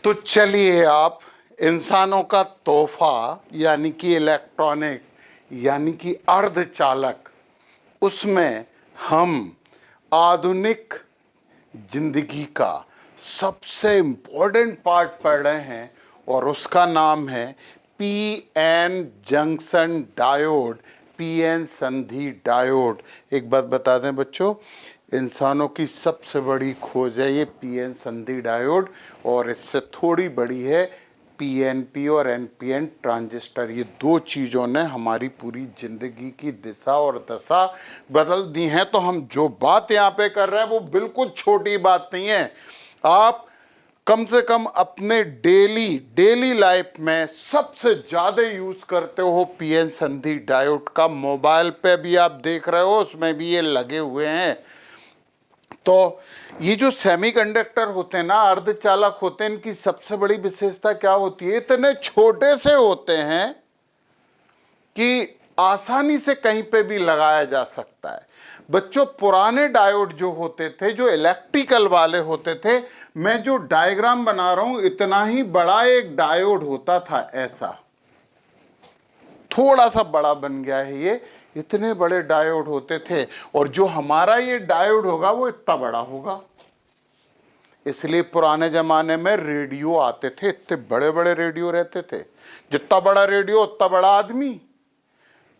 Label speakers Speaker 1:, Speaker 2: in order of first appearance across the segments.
Speaker 1: तो चलिए आप इंसानों का तोहफा यानी कि इलेक्ट्रॉनिक यानी कि अर्धचालक, उसमें हम आधुनिक जिंदगी का सबसे इम्पोर्टेंट पार्ट पढ़ रहे हैं और उसका नाम है पीएन जंक्शन डायोड, पीएन संधि डायोड। एक बात बता दें बच्चों, इंसानों की सबसे बड़ी खोज है ये पीएन संधि डायोड, और इससे थोड़ी बड़ी है पीएनपी और एनपीएन ट्रांजिस्टर। ये दो चीज़ों ने हमारी पूरी जिंदगी की दिशा और दशा बदल दी है। तो हम जो बात यहाँ पे कर रहे हैं वो बिल्कुल छोटी बात नहीं है। आप कम से कम अपने डेली लाइफ में सबसे ज़्यादा यूज़ करते हो पीएन संधि डायोड का। मोबाइल पे भी आप देख रहे हो, उसमें भी ये लगे हुए हैं। तो ये जो सेमीकंडक्टर होते हैं ना, अर्धचालक होते हैं, इनकी सबसे बड़ी विशेषता क्या होती है? इतने छोटे से होते हैं कि आसानी से कहीं पे भी लगाया जा सकता है। बच्चों, पुराने डायोड जो होते थे, जो इलेक्ट्रिकल वाले होते थे, मैं जो डायग्राम बना रहा हूं इतना ही बड़ा एक डायोड होता था, ऐसा थोड़ा सा बड़ा बन गया है ये, इतने बड़े डायोड होते थे। और जो हमारा ये डायोड होगा वो इतना बड़ा होगा। इसलिए पुराने जमाने में रेडियो आते थे, इतने बड़े बड़े रेडियो रहते थे, जितना बड़ा रेडियो उतना बड़ा आदमी।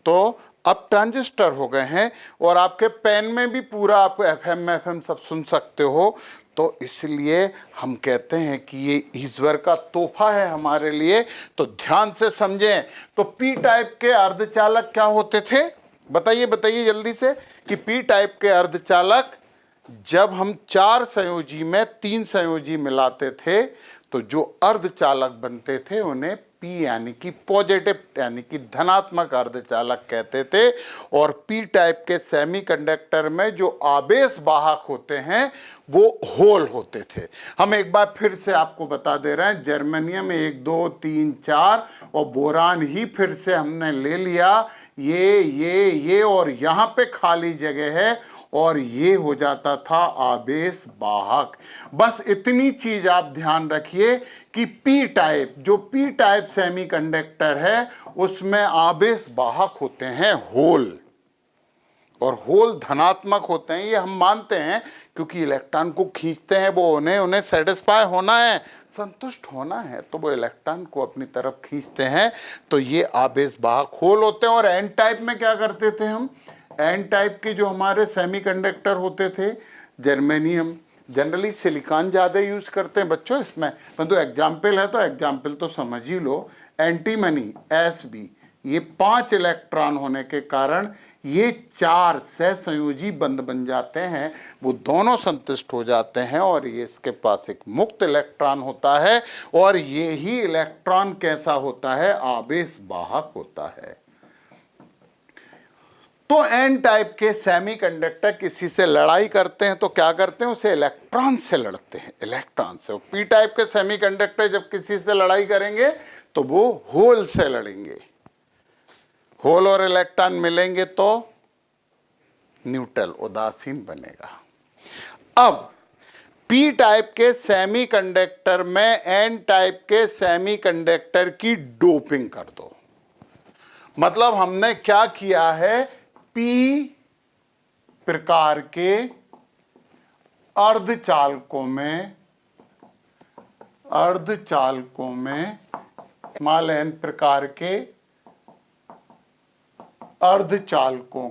Speaker 1: तो अब ट्रांजिस्टर हो गए हैं और आपके पेन में भी पूरा आप एफएम सब सुन सकते हो। तो इसलिए हम कहते हैं कि ये ईश्वर का तोहफा है हमारे लिए। तो ध्यान से समझें। तो पी टाइप के अर्धचालक क्या होते थे? बताइए बताइए जल्दी से कि पी टाइप के अर्धचालक, जब हम 4 संयोजी में 3 संयोजी मिलाते थे तो जो अर्धचालक बनते थे उन्हें पी यानी कि पॉजिटिव यानी कि धनात्मक अर्धचालक कहते थे। और पी टाइप के सेमीकंडक्टर में जो आवेश वाहक होते हैं वो होल होते थे। हम एक बार फिर से आपको बता दे रहे हैं, जर्मेनियम 1 2 3 4 और बोरान ही फिर से हमने ले लिया, ये और यहाँ पे खाली जगह है और ये हो जाता था आवेश वाहक। बस इतनी चीज आप ध्यान रखिए कि पी टाइप, जो पी टाइप सेमीकंडक्टर है उसमें आवेश वाहक होते हैं होल, और होल धनात्मक होते हैं, ये हम मानते हैं, क्योंकि इलेक्ट्रॉन को खींचते हैं वो, उन्हें सेटिस्फाई होना है, संतुष्ट होना है, तो वो इलेक्ट्रॉन को अपनी तरफ खींचते हैं। तो ये आवेश वाहक होल होते हैं। और एन टाइप में क्या करते थे हम? एन टाइप के जो हमारे सेमीकंडक्टर होते थे, जर्मेनियम, जनरली सिलिकॉन ज़्यादा यूज़ करते हैं बच्चों इसमें, परंतु एग्जाम्पल है तो एग्जाम्पल तो समझ ही लो। एंटीमनी Sb, ये 5 इलेक्ट्रॉन होने के कारण ये 4 सहसंयोजी बंध बन जाते हैं, वो दोनों संतुष्ट हो जाते हैं और ये इसके पास एक मुक्त इलेक्ट्रॉन होता है। और ये ही इलेक्ट्रॉन कैसा होता है? आवेश वाहक होता है। तो एन टाइप के सेमीकंडक्टर किसी से लड़ाई करते हैं तो क्या करते हैं? उसे इलेक्ट्रॉन से लड़ते हैं, इलेक्ट्रॉन से। पी टाइप के सेमीकंडक्टर जब किसी से लड़ाई करेंगे तो वो होल से लड़ेंगे। होल और इलेक्ट्रॉन मिलेंगे तो न्यूट्रल, उदासीन बनेगा। अब पी टाइप के सेमीकंडक्टर में एन टाइप के सेमीकंडक्टर की डोपिंग कर दो। मतलब हमने क्या किया है? पी प्रकार के अर्धचालकों में स्मॉल एन प्रकार के अर्धचालकों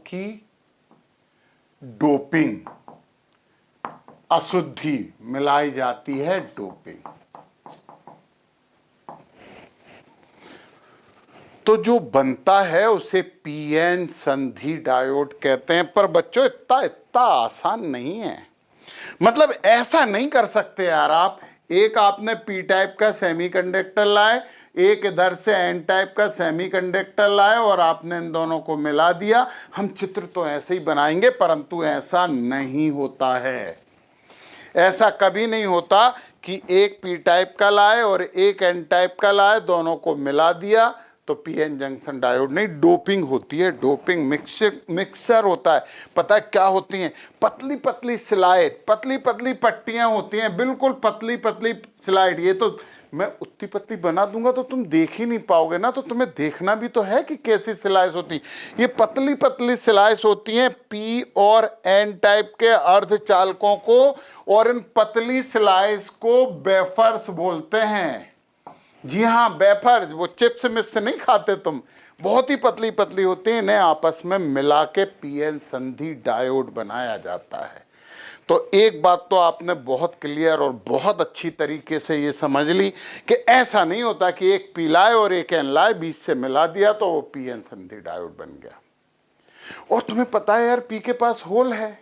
Speaker 1: की डोपिंग, अशुद्धि मिलाई जाती है, डोपिंग। तो जो बनता है उसे पीएन संधि डायोड कहते हैं। पर बच्चों इतना आसान नहीं है। मतलब ऐसा नहीं कर सकते यार आप, एक आपने पी टाइप का सेमीकंडक्टर लाए, एक इधर से एन टाइप का सेमीकंडक्टर लाए और आपने इन दोनों को मिला दिया। हम चित्र तो ऐसे ही बनाएंगे, परंतु ऐसा नहीं होता है। ऐसा कभी नहीं होता कि एक पी टाइप का लाए और एक एन टाइप का लाए, दोनों को मिला दिया तो पीएन जंक्शन डायोड नहीं, डोपिंग होती है, डोपिंग मिक्सचर होता है। पता है क्या होती हैं? पतली पतली स्लाइड, पतली पतली पट्टियां होती हैं, बिल्कुल पतली पतली स्लाइड। ये तो मैं उतनी पतली बना दूंगा तो तुम देख ही नहीं पाओगे ना, तो तुम्हें देखना भी तो है कि कैसी स्लाइस होती। ये पतली पतली स्लाइस होती हैं पी और एन टाइप के अर्धचालकों को, और इन पतली स्लाइस को वेफर्स बोलते हैं। जी हाँ, वेफर्स, वो चिप्स मिप्स नहीं खाते तुम, बहुत ही पतली पतली होती हैं, इन्हें आपस में मिला के पीएन संधि डायोड बनाया जाता है। तो एक बात तो आपने बहुत क्लियर और बहुत अच्छी तरीके से ये समझ ली कि ऐसा नहीं होता कि एक पी लाए और एक एन लाए, बीच से मिला दिया तो वो पीएन संधि डायोड बन गया। और तुम्हें पता है यार, पी के पास होल है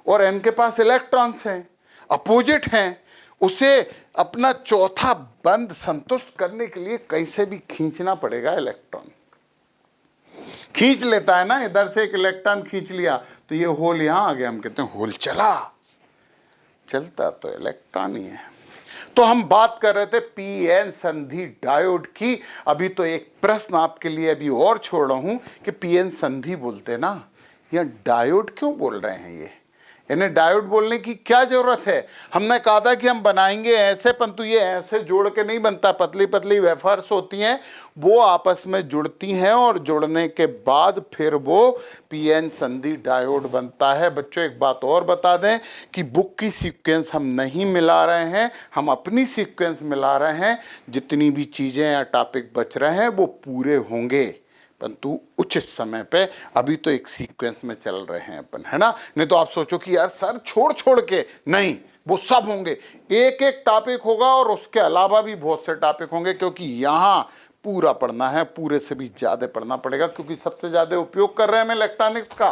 Speaker 1: और एन के पास इलेक्ट्रॉन्स हैं, अपोजिट हैं। उसे अपना चौथा बंध संतुष्ट करने के लिए कहीं से भी खींचना पड़ेगा इलेक्ट्रॉन। खींच लेता है ना, इधर से एक इलेक्ट्रॉन खींच लिया तो ये होल यहां आ गया, हम कहते हैं होल चला। चलता तो इलेक्ट्रॉन ही है। तो हम बात कर रहे थे पीएन संधि डायोड की। अभी तो एक प्रश्न आपके लिए अभी और छोड़ रहा हूं कि पीएन संधि बोलते ना, या डायोड क्यों बोल रहे हैं? ये इन्हें डायोड बोलने की क्या जरूरत है? हमने कहा था कि हम बनाएंगे ऐसे, परंतु ये ऐसे जोड़ के नहीं बनता। पतली पतली वेफर्स होती हैं, वो आपस में जुड़ती हैं और जुड़ने के बाद फिर वो पीएन संधि डायोड बनता है। बच्चों एक बात और बता दें कि बुक की सीक्वेंस हम नहीं मिला रहे हैं, हम अपनी सीक्वेंस मिला रहे हैं। जितनी भी चीज़ें या टॉपिक बच रहे हैं वो पूरे होंगे, परंतु उचित समय पे। अभी तो एक सीक्वेंस में चल रहे हैं अपन, है ना? नहीं तो आप सोचो कि यार सर छोड़ छोड़ के, नहीं, वो सब होंगे। एक एक टॉपिक होगा और उसके अलावा भी बहुत से टॉपिक होंगे, क्योंकि यहाँ पूरा पढ़ना है, पूरे से भी ज्यादा पढ़ना पड़ेगा, क्योंकि सबसे ज्यादा उपयोग कर रहे हैं हम इलेक्ट्रॉनिक्स का।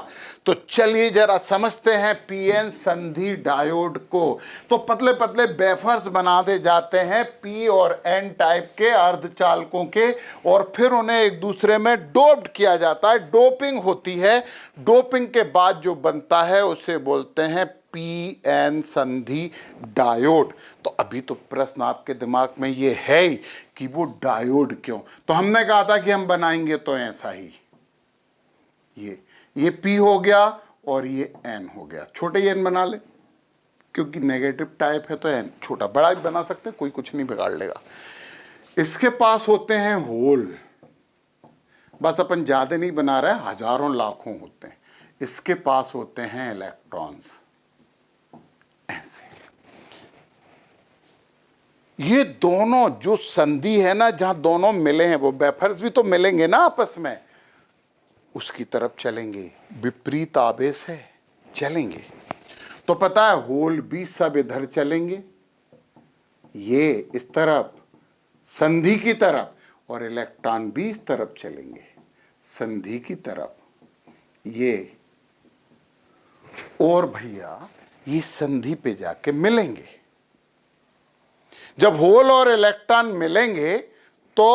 Speaker 1: तो चलिए जरा समझते हैं पीएन संधि डायोड को। तो पतले पतले वेफर्स बनाते जाते हैं पी और एन टाइप के अर्धचालकों के, और फिर उन्हें एक दूसरे में डोप्ड किया जाता है, डोपिंग होती है। डोपिंग के बाद जो बनता है उसे बोलते हैं पीएन संधि डायोड। तो अभी तो प्रश्न आपके दिमाग में ये है ही कि वो डायोड क्यों? तो हमने कहा था कि हम बनाएंगे तो ऐसा ही, ये पी हो गया और ये एन हो गया। छोटे एन बना ले, क्योंकि नेगेटिव टाइप है तो एन छोटा, बड़ा भी बना सकते हैं, कोई कुछ नहीं बिगाड़ लेगा। इसके पास होते हैं होल, बस अपन ज्यादा नहीं बना रहे, हजारों लाखों होते हैं। इसके पास होते हैं इलेक्ट्रॉन्स, ये दोनों जो संधि है ना, जहां दोनों मिले हैं, वो वेफर्स भी तो मिलेंगे ना आपस में, उसकी तरफ चलेंगे। विपरीत आवेश है, चलेंगे। तो पता है होल भी सब इधर चलेंगे, ये इस तरफ संधि की तरफ, और इलेक्ट्रॉन भी इस तरफ चलेंगे संधि की तरफ, ये। और भैया ये संधि पे जाके मिलेंगे। जब होल और इलेक्ट्रॉन मिलेंगे तो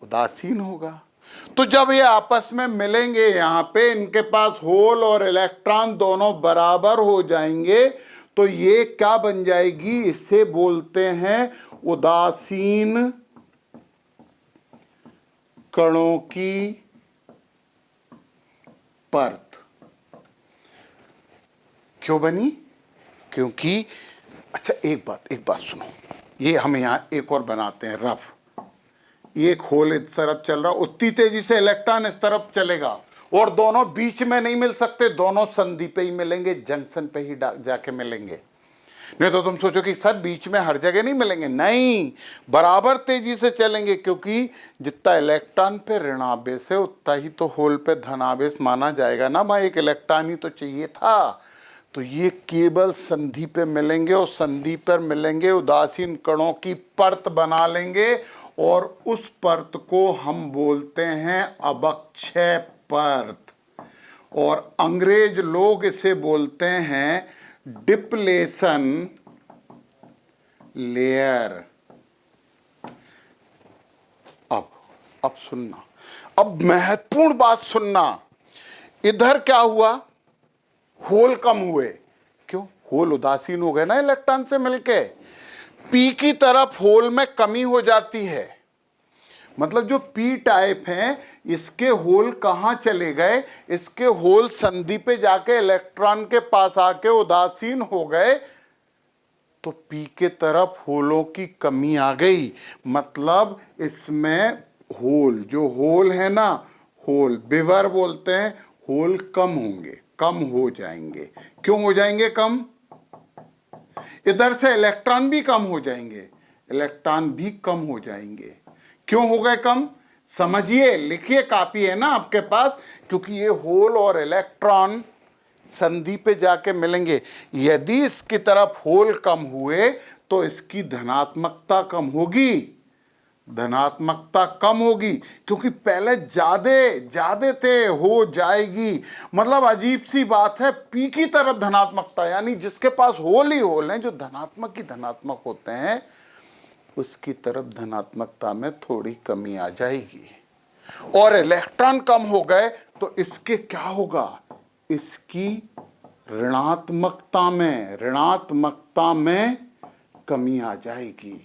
Speaker 1: उदासीन होगा। तो जब ये आपस में मिलेंगे, यहां पे इनके पास होल और इलेक्ट्रॉन दोनों बराबर हो जाएंगे, तो ये क्या बन जाएगी? इसे बोलते हैं उदासीन कणों की परत। क्यों बनी? क्योंकि, अच्छा एक बात सुनो, ये हम यहां एक और बनाते हैं रफ। एक होल इस तरफ चल रहा, उतनी तेजी से इलेक्ट्रॉन इस तरफ चलेगा, और दोनों बीच में नहीं मिल सकते, दोनों संधि पे ही मिलेंगे, जंक्शन पे ही जाके मिलेंगे। नहीं तो तुम सोचो कि सर बीच में हर जगह नहीं मिलेंगे, नहीं, बराबर तेजी से चलेंगे, क्योंकि जितना इलेक्ट्रॉन पे ऋणावेश है उतना ही तो होल पे धनावेश माना जाएगा ना भाई, एक इलेक्ट्रॉन ही तो चाहिए था। तो ये केवल संधि पे मिलेंगे, और संधि पर मिलेंगे, उदासीन कणों की परत बना लेंगे, और उस परत को हम बोलते हैं अवक्षय परत, और अंग्रेज लोग इसे बोलते हैं डिप्लेशन लेयर। अब सुनना, अब महत्वपूर्ण बात सुनना। इधर क्या हुआ? होल कम हुए। क्यों? होल उदासीन हो गए ना इलेक्ट्रॉन से मिलके। पी की तरफ होल में कमी हो जाती है, मतलब जो पी टाइप हैं इसके होल कहाँ चले गए, इसके होल संधि पे जाके इलेक्ट्रॉन के पास आके उदासीन हो गए, तो पी के तरफ होलों की कमी आ गई। मतलब इसमें होल, जो होल है ना, होल विवर बोलते हैं, होल कम होंगे, कम हो जाएंगे। क्यों हो जाएंगे कम? इधर से इलेक्ट्रॉन भी कम हो जाएंगे, इलेक्ट्रॉन भी कम हो जाएंगे। क्यों हो गए कम? समझिए, लिखिए, कॉपी है ना आपके पास, क्योंकि ये होल और इलेक्ट्रॉन संधि पे जाके मिलेंगे। यदि इसकी तरफ होल कम हुए तो इसकी धनात्मकता कम होगी, धनात्मकता कम होगी, क्योंकि पहले ज्यादा थे, हो जाएगी। मतलब अजीब सी बात है, पी की तरफ धनात्मकता, यानी जिसके पास होल ही होल हैं, जो धनात्मक ही धनात्मक होते हैं, उसकी तरफ धनात्मकता में थोड़ी कमी आ जाएगी। और इलेक्ट्रॉन कम हो गए तो इसके क्या होगा, इसकी ऋणात्मकता में कमी आ जाएगी,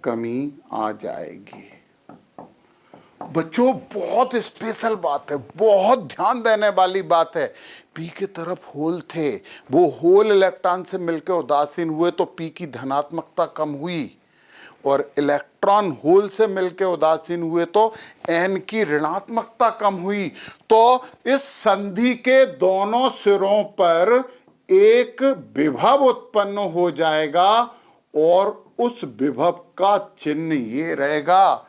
Speaker 1: कमी आ जाएगी। बच्चों बहुत स्पेशल बात है, बहुत ध्यान देने वाली बात है। पी के तरफ होल थे, वो होल इलेक्ट्रॉन से मिलकर उदासीन हुए तो पी की धनात्मकता कम हुई, और इलेक्ट्रॉन होल से मिलकर उदासीन हुए तो एन की ऋणात्मकता कम हुई। तो इस संधि के दोनों सिरों पर एक विभव उत्पन्न हो जाएगा, और उस विभव का चिन्ह ये रहेगा,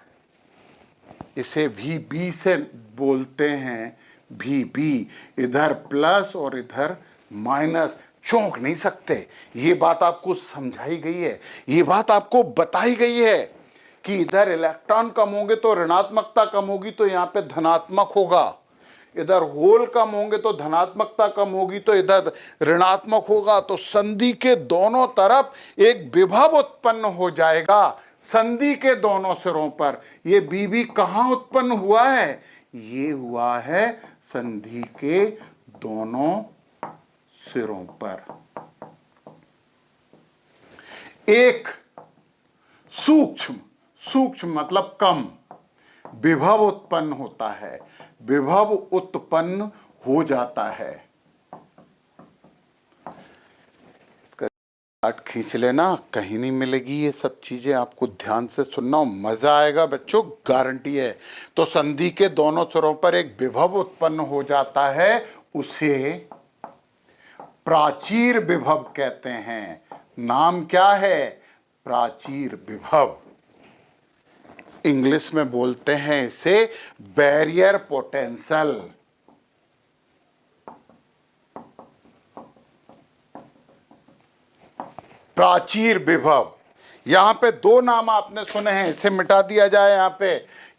Speaker 1: इसे वी बी से बोलते हैं, वी बी। इधर प्लस और इधर माइनस। चौंक नहीं सकते, ये बात आपको समझाई गई है, ये बात आपको बताई गई है कि इधर इलेक्ट्रॉन कम होंगे तो ऋणात्मकता कम होगी, तो यहां पे धनात्मक होगा। इधर होल कम होंगे तो धनात्मकता कम होगी, तो इधर ऋणात्मक होगा। तो संधि के दोनों तरफ एक विभव उत्पन्न हो जाएगा, संधि के दोनों सिरों पर। ये बीबी कहां उत्पन्न हुआ है? ये हुआ है संधि के दोनों सिरों पर। एक सूक्ष्म मतलब कम विभव उत्पन्न होता है, विभव उत्पन्न हो जाता है। इसका चार्ट खींच लेना, कहीं नहीं मिलेगी ये सब चीजें, आपको ध्यान से सुनना, मजा आएगा बच्चों, गारंटी है। तो संधि के दोनों सिरों पर एक विभव उत्पन्न हो जाता है, उसे प्राचीर विभव कहते हैं। नाम क्या है? प्राचीर विभव। इंग्लिश में बोलते हैं इसे बैरियर पोटेंशियल। प्राचीर विभव। यहां पे दो नाम आपने सुने हैं, इसे मिटा दिया जाए।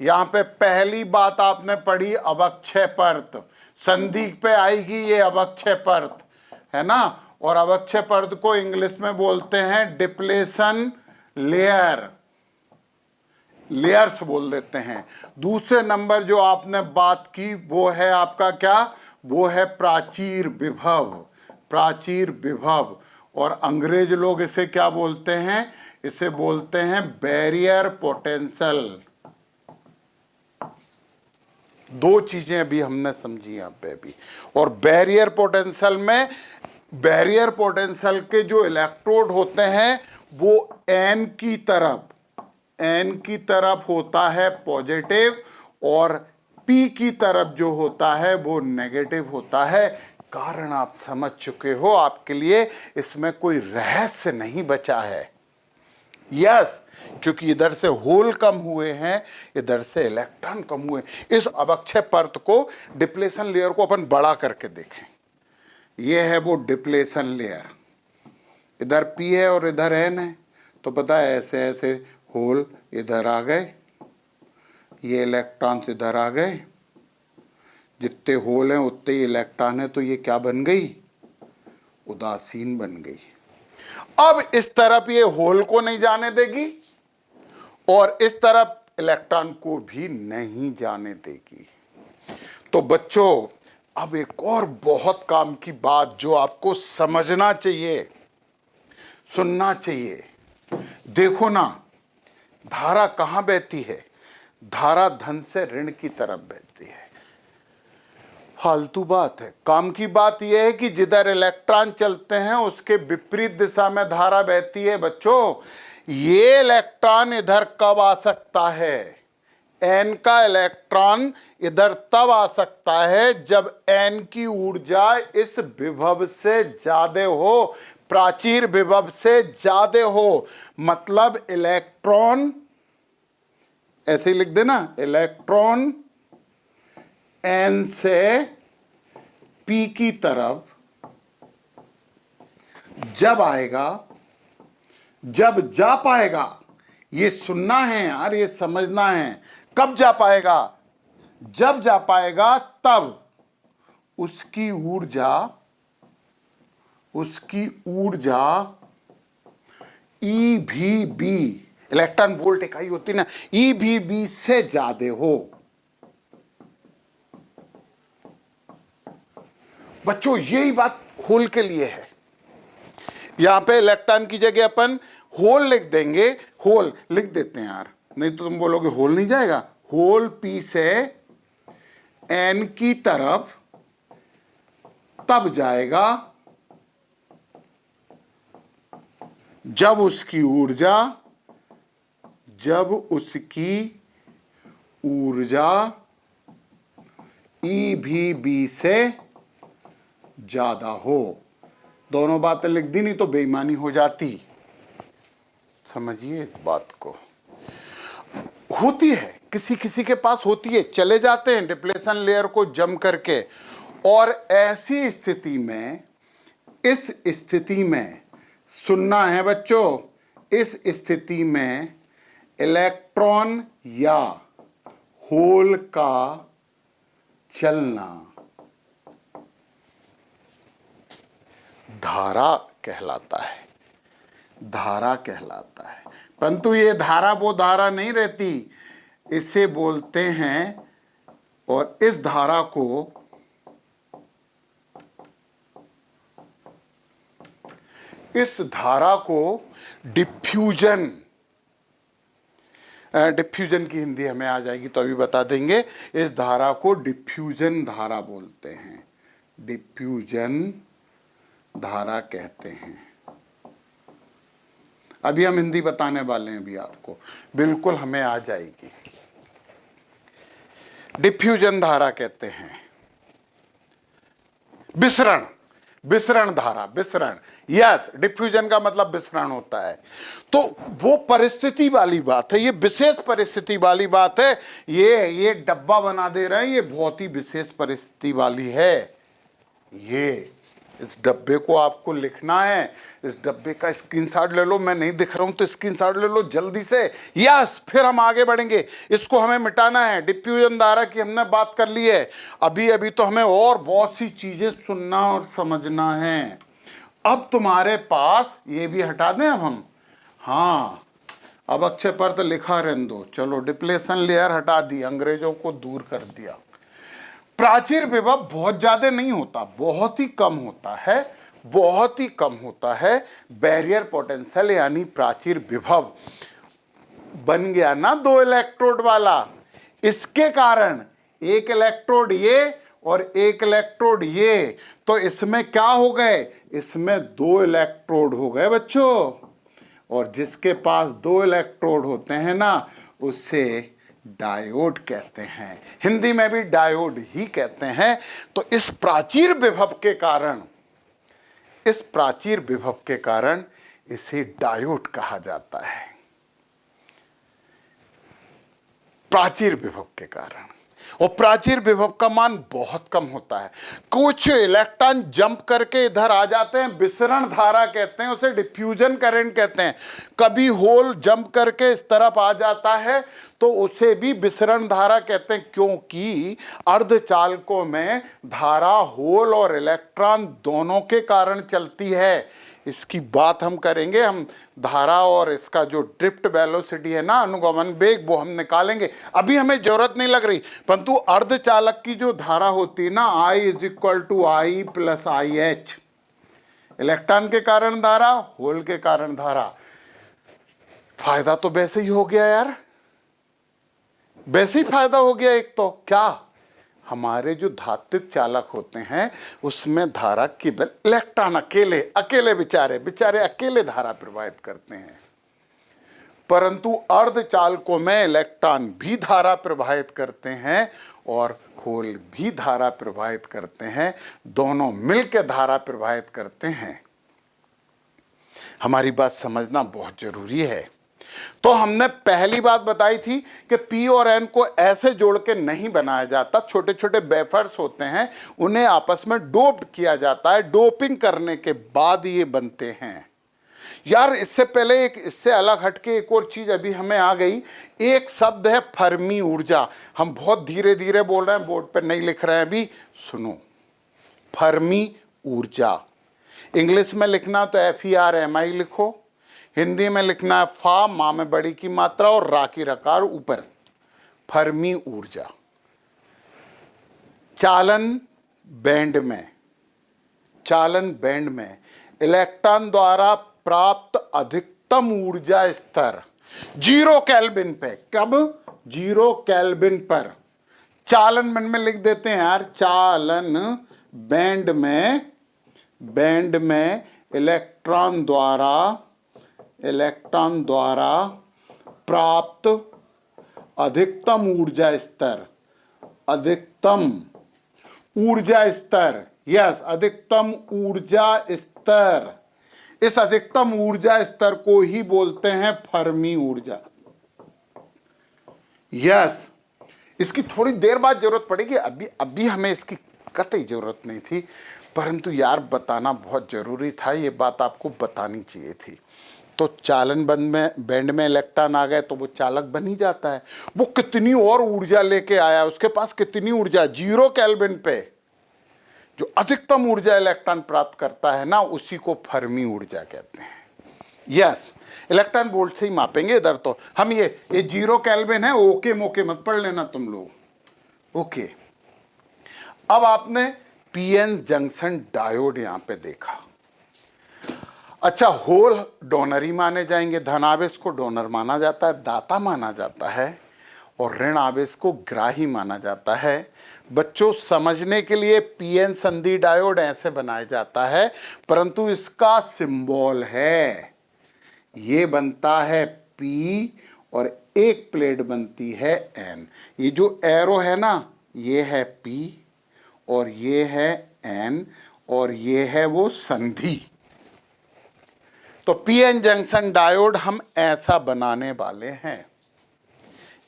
Speaker 1: यहां पे पहली बात आपने पढ़ी अवक्षय परत, संधि पे आएगी ये अवक्षय परत, है ना। और अवक्षय परत को इंग्लिश में बोलते हैं डिप्लेशन लेयर, लेयर्स बोल देते हैं। दूसरे नंबर जो आपने बात की वो है आपका क्या? वो है प्राचीर विभव, प्राचीर विभव। और अंग्रेज लोग इसे क्या बोलते हैं? इसे बोलते हैं बैरियर पोटेंशियल। दो चीजें अभी हमने समझी यहां पे अभी। और बैरियर पोटेंशियल में, बैरियर पोटेंशियल के जो इलेक्ट्रोड होते हैं वो एन की तरफ होता है पॉजिटिव, और पी की तरफ जो होता है वो नेगेटिव होता है। कारण आप समझ चुके हो, आपके लिए इसमें कोई रहस्य नहीं बचा है। यस, क्योंकि इधर से होल कम हुए हैं, इधर से इलेक्ट्रॉन कम हुए। इस अवक्षय परत को, डिप्लेशन लेयर को अपन बड़ा करके देखें। ये है वो डिप्लेशन लेयर, इधर पी है और इधर एन है, तो पता है ऐसे ऐसे होल इधर आ गए, ये इलेक्ट्रॉन्स इधर आ गए, जितने होल हैं उतने ही इलेक्ट्रॉन है, तो ये क्या बन गई? उदासीन बन गई। अब इस तरफ ये होल को नहीं जाने देगी और इस तरफ इलेक्ट्रॉन को भी नहीं जाने देगी। तो बच्चों अब एक और बहुत काम की बात जो आपको समझना चाहिए, सुनना चाहिए। देखो ना, धारा कहां बहती है? धारा धन से ऋण की तरफ बहती है। फालतू बात है। काम की बात यह है कि जिधर इलेक्ट्रॉन चलते हैं उसके विपरीत दिशा में धारा बहती है। बच्चों, ये इलेक्ट्रॉन इधर कब आ सकता है? एन का इलेक्ट्रॉन इधर तब आ सकता है जब एन की ऊर्जा इस विभव से ज्यादा हो, प्राचीर विभव से ज्यादा हो। मतलब इलेक्ट्रॉन, ऐसे ही लिख देना, इलेक्ट्रॉन एन से पी की तरफ जब आएगा, जब जा पाएगा, ये सुनना है यार, ये समझना है। कब जा पाएगा? जब जा पाएगा तब उसकी ऊर्जा ई भी बी, इलेक्ट्रॉन वोल्ट इकाई होती है ना, ई भी बी से ज्यादा हो। बच्चों, यही बात होल के लिए है। यहां पे इलेक्ट्रॉन की जगह अपन होल लिख देंगे, होल लिख देते हैं यार, नहीं तो तुम बोलोगे होल नहीं जाएगा। होल पी से एन की तरफ तब जाएगा जब उसकी ऊर्जा ई भी बी से ज्यादा हो। दोनों बातें लिख दी, नहीं तो बेईमानी हो जाती। समझिए इस बात को। होती है, किसी किसी के पास होती है, चले जाते हैं डिप्लेशन लेयर को जम करके। और ऐसी स्थिति में, इस स्थिति में सुनना है बच्चों, इस स्थिति में इलेक्ट्रॉन या होल का चलना धारा कहलाता है। धारा कहलाता है। परंतु ये धारा वो धारा नहीं रहती, इसे बोलते हैं, और इस धारा को डिफ्यूजन, डिफ्यूजन की हिंदी हमें आ जाएगी तो अभी बता देंगे। इस धारा को डिफ्यूजन धारा बोलते हैं, डिफ्यूजन धारा कहते हैं। अभी हम हिंदी बताने वाले हैं, अभी आपको बिल्कुल हमें आ जाएगी। डिफ्यूजन धारा कहते हैं। विसरण धारा, विसरण, यस, डिफ्यूजन का मतलब विसरण होता है। तो वो परिस्थिति वाली बात है, ये विशेष परिस्थिति वाली बात है। ये डब्बा बना दे रहे हैं, ये बहुत ही विशेष परिस्थिति वाली है। ये इस डब्बे को आपको लिखना है, इस डब्बे का स्क्रीनशॉट ले लो। मैं नहीं दिख रहा हूं तो स्क्रीनशॉट ले लो जल्दी से। यस, फिर हम आगे बढ़ेंगे। इसको हमें मिटाना है। डिफ्यूजन धारा की हमने बात कर ली है। अभी तो हमें और बहुत सी चीजें सुनना और समझना है। अब तुम्हारे पास ये भी हटा दें अब हम, हाँ, अब अक्षय पर तो लिखा रहने दो। चलो, डिप्लेशन लेयर हटा दी, अंग्रेजों को दूर कर दिया। प्राचीर विभव बहुत ज्यादा नहीं होता, बहुत ही कम होता है, बहुत ही कम होता है। बैरियर पोटेंशियल यानी प्राचीर विभव बन गया ना 2 इलेक्ट्रोड वाला, इसके कारण एक इलेक्ट्रोड ये और एक इलेक्ट्रोड ये, तो इसमें क्या हो गए? इसमें 2 इलेक्ट्रोड हो गए बच्चों। और जिसके पास 2 इलेक्ट्रोड होते हैं ना, उसे डायोड कहते हैं। हिंदी में भी डायोड ही कहते हैं। तो इस प्राचीर विभव के कारण इसे डायोड कहा जाता है। प्राचीर विभव के कारण। और प्राचीर विभव का मान बहुत कम होता है। कुछ इलेक्ट्रॉन जंप करके इधर आ जाते हैं, विसरण धारा कहते हैं उसे, डिफ्यूजन करंट कहते हैं। कभी होल जंप करके इस तरफ आ जाता है तो उसे भी विसरण धारा कहते हैं, क्योंकि अर्धचालकों में धारा होल और इलेक्ट्रॉन दोनों के कारण चलती है। इसकी बात हम करेंगे। हम धारा और इसका जो ड्रिफ्ट वेलोसिटी है ना, अनुगमन वेग, वो हम निकालेंगे। अभी हमें जरूरत नहीं लग रही। परंतु अर्धचालक की जो धारा होती है ना, I = I + IH, इलेक्ट्रॉन के कारण धारा, होल के कारण धारा। फायदा तो वैसे ही हो गया यार, वैसे ही फायदा हो गया। एक तो क्या, हमारे जो धात्विक चालक होते हैं उसमें धारा केवल इलेक्ट्रॉन अकेले अकेले बेचारे बेचारे अकेले धारा प्रवाहित करते हैं, परंतु अर्धचालकों में इलेक्ट्रॉन भी धारा प्रवाहित करते हैं और होल भी धारा प्रवाहित करते हैं, दोनों मिलकर धारा प्रवाहित करते हैं। हमारी बात समझना बहुत जरूरी है। तो हमने पहली बात बताई थी कि पी और एन को ऐसे जोड़ के नहीं बनाया जाता, छोटे छोटे वेफर्स होते हैं, उन्हें आपस में डोप्ड किया जाता है, डोपिंग करने के बाद ये बनते हैं। यार इससे पहले एक इससे अलग हटके एक और चीज अभी हमें आ गई, एक शब्द है फर्मी ऊर्जा। हम बहुत धीरे धीरे बोल रहे हैं, बोर्ड पर नहीं लिख रहे हैं, अभी सुनो। फर्मी ऊर्जा इंग्लिश में लिखना तो FERMI लिखो, हिंदी में लिखना है फा, माँ में बड़ी की मात्रा और रा की रकार ऊपर। फर्मी ऊर्जा चालन बैंड में इलेक्ट्रॉन द्वारा प्राप्त अधिकतम ऊर्जा स्तर 0 केल्विन पे। कब? 0 केल्विन पर। चालन बैंड में लिख देते हैं यार, चालन बैंड में इलेक्ट्रॉन द्वारा प्राप्त अधिकतम ऊर्जा स्तर, अधिकतम ऊर्जा स्तर, यस अधिकतम ऊर्जा स्तर। इस अधिकतम ऊर्जा स्तर को ही बोलते हैं फर्मी ऊर्जा। यस, इसकी थोड़ी देर बाद जरूरत पड़ेगी, अभी हमें इसकी कतई जरूरत नहीं थी, परंतु यार बताना बहुत जरूरी था, ये बात आपको बतानी चाहिए थी। तो चालन बैंड में इलेक्ट्रॉन आ गए तो वो चालक बन ही जाता है। वो कितनी और ऊर्जा लेके आया, उसके पास कितनी ऊर्जा, 0 केल्विन पे जो अधिकतम ऊर्जा इलेक्ट्रॉन प्राप्त करता है ना, उसी को फर्मी ऊर्जा कहते हैं। यस, इलेक्ट्रॉन वोल्ट से ही मापेंगे इधर। तो हम ये 0 केल्विन है, ओके मोके मत पढ़ लेना तुम लोग। ओके, अब आपने पीएन जंक्शन डायोड यहां पे देखा। अच्छा, होल डोनर ही माने जाएंगे, धनावेश को डोनर माना जाता है, दाता माना जाता है, और ऋण आवेश को ग्राही माना जाता है। बच्चों समझने के लिए पीएन संधि डायोड ऐसे बनाया जाता है, परंतु इसका सिंबल है, ये बनता है पी और एक प्लेट बनती है एन। ये जो एरो है ना, ये है पी और ये है एन और ये है वो संधि। तो पीएन जंक्शन डायोड हम ऐसा बनाने वाले हैं,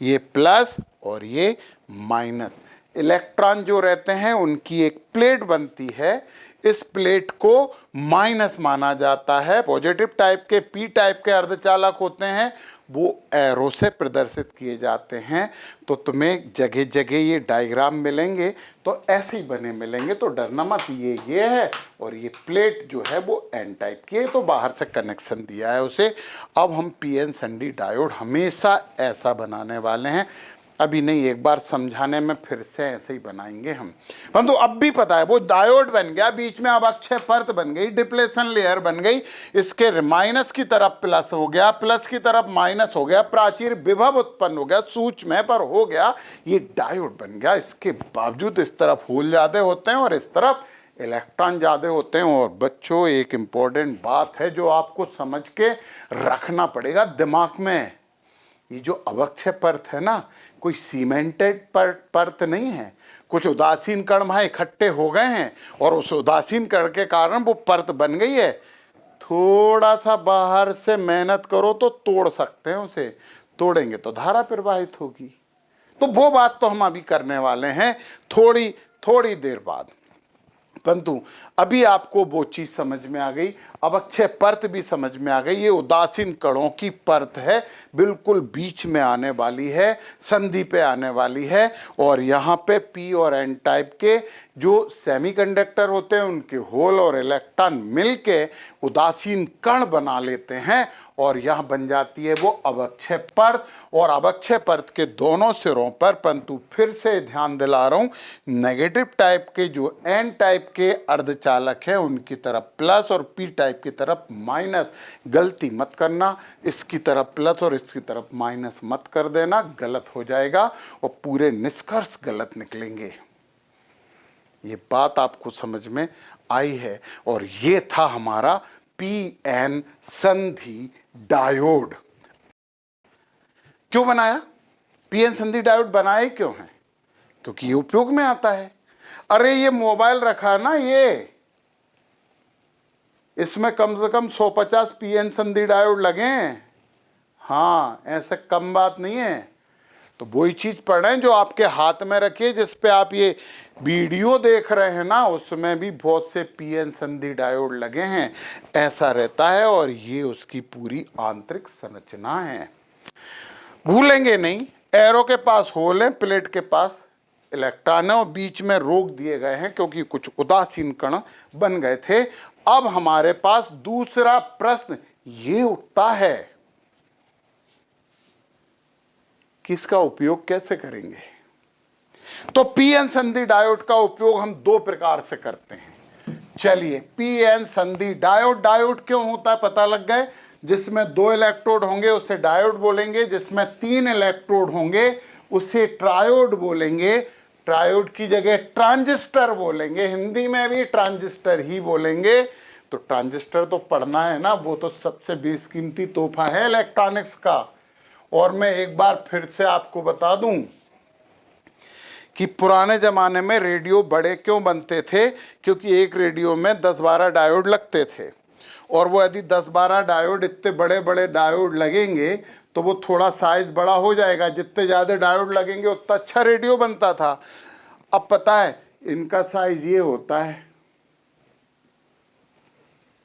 Speaker 1: ये प्लस और ये माइनस। इलेक्ट्रॉन जो रहते हैं उनकी एक प्लेट बनती है, इस प्लेट को माइनस माना जाता है। पॉजिटिव टाइप के पी टाइप के अर्धचालक होते हैं, वो एरो से प्रदर्शित किए जाते हैं। तो तुम्हें जगह जगह ये डायग्राम मिलेंगे, तो ऐसे ही बने मिलेंगे, तो डरना मत। ये है और ये प्लेट जो है वो एन टाइप की है, तो बाहर से कनेक्शन दिया है उसे। अब हम पीएन संधि डायोड हमेशा ऐसा बनाने वाले हैं, अभी नहीं, एक बार समझाने में फिर से ऐसे ही बनाएंगे हम। परंतु अब भी पता है, वो डायोड बन गया, बीच में अब अक्षय परत बन गई, डिप्लेशन लेयर बन गई, इसके माइनस की तरफ प्लस हो गया, प्लस की तरफ माइनस हो गया, प्राचीर विभव उत्पन्न हो गया, सूक्ष्म पर हो गया, ये डायोड बन गया। इसके बावजूद इस तरफ होल ज्यादा होते हैं और इस तरफ इलेक्ट्रॉन ज़्यादा होते हैं। और बच्चों एक इम्पॉर्टेंट बात है जो आपको समझ के रखना पड़ेगा दिमाग में, ये जो अवक्षय परत है ना, कोई सीमेंटेड परत नहीं है। कुछ उदासीन कण वहाँ इकट्ठे हो गए हैं और उस उदासीन कण के कारण वो परत बन गई है। थोड़ा सा बाहर से मेहनत करो तो तोड़ सकते हैं उसे, तोड़ेंगे तो धारा प्रवाहित होगी। तो वो बात तो हम अभी करने वाले हैं थोड़ी देर बाद। परंतु अभी आपको वो चीज समझ में आ गई, अवक्षय परत भी समझ में आ गई। ये उदासीन कणों की परत है, बिल्कुल बीच में आने वाली है, संधि पे आने वाली है। और यहाँ पे पी और एन टाइप के जो सेमीकंडक्टर होते हैं, उनके होल और इलेक्ट्रॉन मिलके उदासीन कण बना लेते हैं और यह बन जाती है वो अवक्षय परत, और अवक्षय परत के दोनों सिरों पर, परंतु फिर से ध्यान दिला रहा हूं, नेगेटिव टाइप के जो एन टाइप के अर्धचालक है उनकी तरफ प्लस और पी टाइप की तरफ माइनस। गलती मत करना, इसकी तरफ प्लस और इसकी तरफ माइनस मत कर देना, गलत हो जाएगा और पूरे निष्कर्ष गलत निकलेंगे। ये बात आपको समझ में आई है। और ये था हमारा पीएन संधि डायोड। क्यों बनाया? पीएन संधि डायोड बनाए क्यों है? क्योंकि ये उपयोग में आता है। अरे ये मोबाइल रखा ना, ये इसमें कम से कम 150 पीएन संधि डायोड लगे हैं। हाँ, ऐसे कम बात नहीं है। तो वही चीज पढ़ रहे हैं जो आपके हाथ में रखिए, जिस पे आप ये वीडियो देख रहे हैं ना, उसमें भी बहुत से पीएन संधि डायोड लगे हैं। ऐसा रहता है और ये उसकी पूरी आंतरिक संरचना है। भूलेंगे नहीं, एरो के पास होल है, प्लेट के पास इलेक्ट्रॉन है और बीच में रोक दिए गए हैं क्योंकि कुछ उदासीन कण बन गए थे। अब हमारे पास दूसरा प्रश्न ये उठता है, किसका उपयोग कैसे करेंगे? तो पीएन संधि डायोड का उपयोग हम दो प्रकार से करते हैं। चलिए, पीएन संधि डायोड, डायोड क्यों होता है पता लग गए। जिसमें 2 इलेक्ट्रोड होंगे उसे डायोड बोलेंगे, जिसमें 3 इलेक्ट्रोड होंगे उसे ट्रायोड बोलेंगे। ट्रायोड की जगह ट्रांजिस्टर बोलेंगे, हिंदी में भी ट्रांजिस्टर ही बोलेंगे। तो ट्रांजिस्टर तो पढ़ना है ना, वो तो सबसे बेशकीमती तोहफा है इलेक्ट्रॉनिक्स का। और मैं एक बार फिर से आपको बता दूं कि पुराने ज़माने में रेडियो बड़े क्यों बनते थे, क्योंकि एक रेडियो में 10-12 डायोड लगते थे। और वो यदि 10-12 डायोड, इतने बड़े बड़े डायोड लगेंगे तो वो थोड़ा साइज बड़ा हो जाएगा। जितने ज़्यादा डायोड लगेंगे उतना अच्छा रेडियो बनता था। अब पता है इनका साइज ये होता है,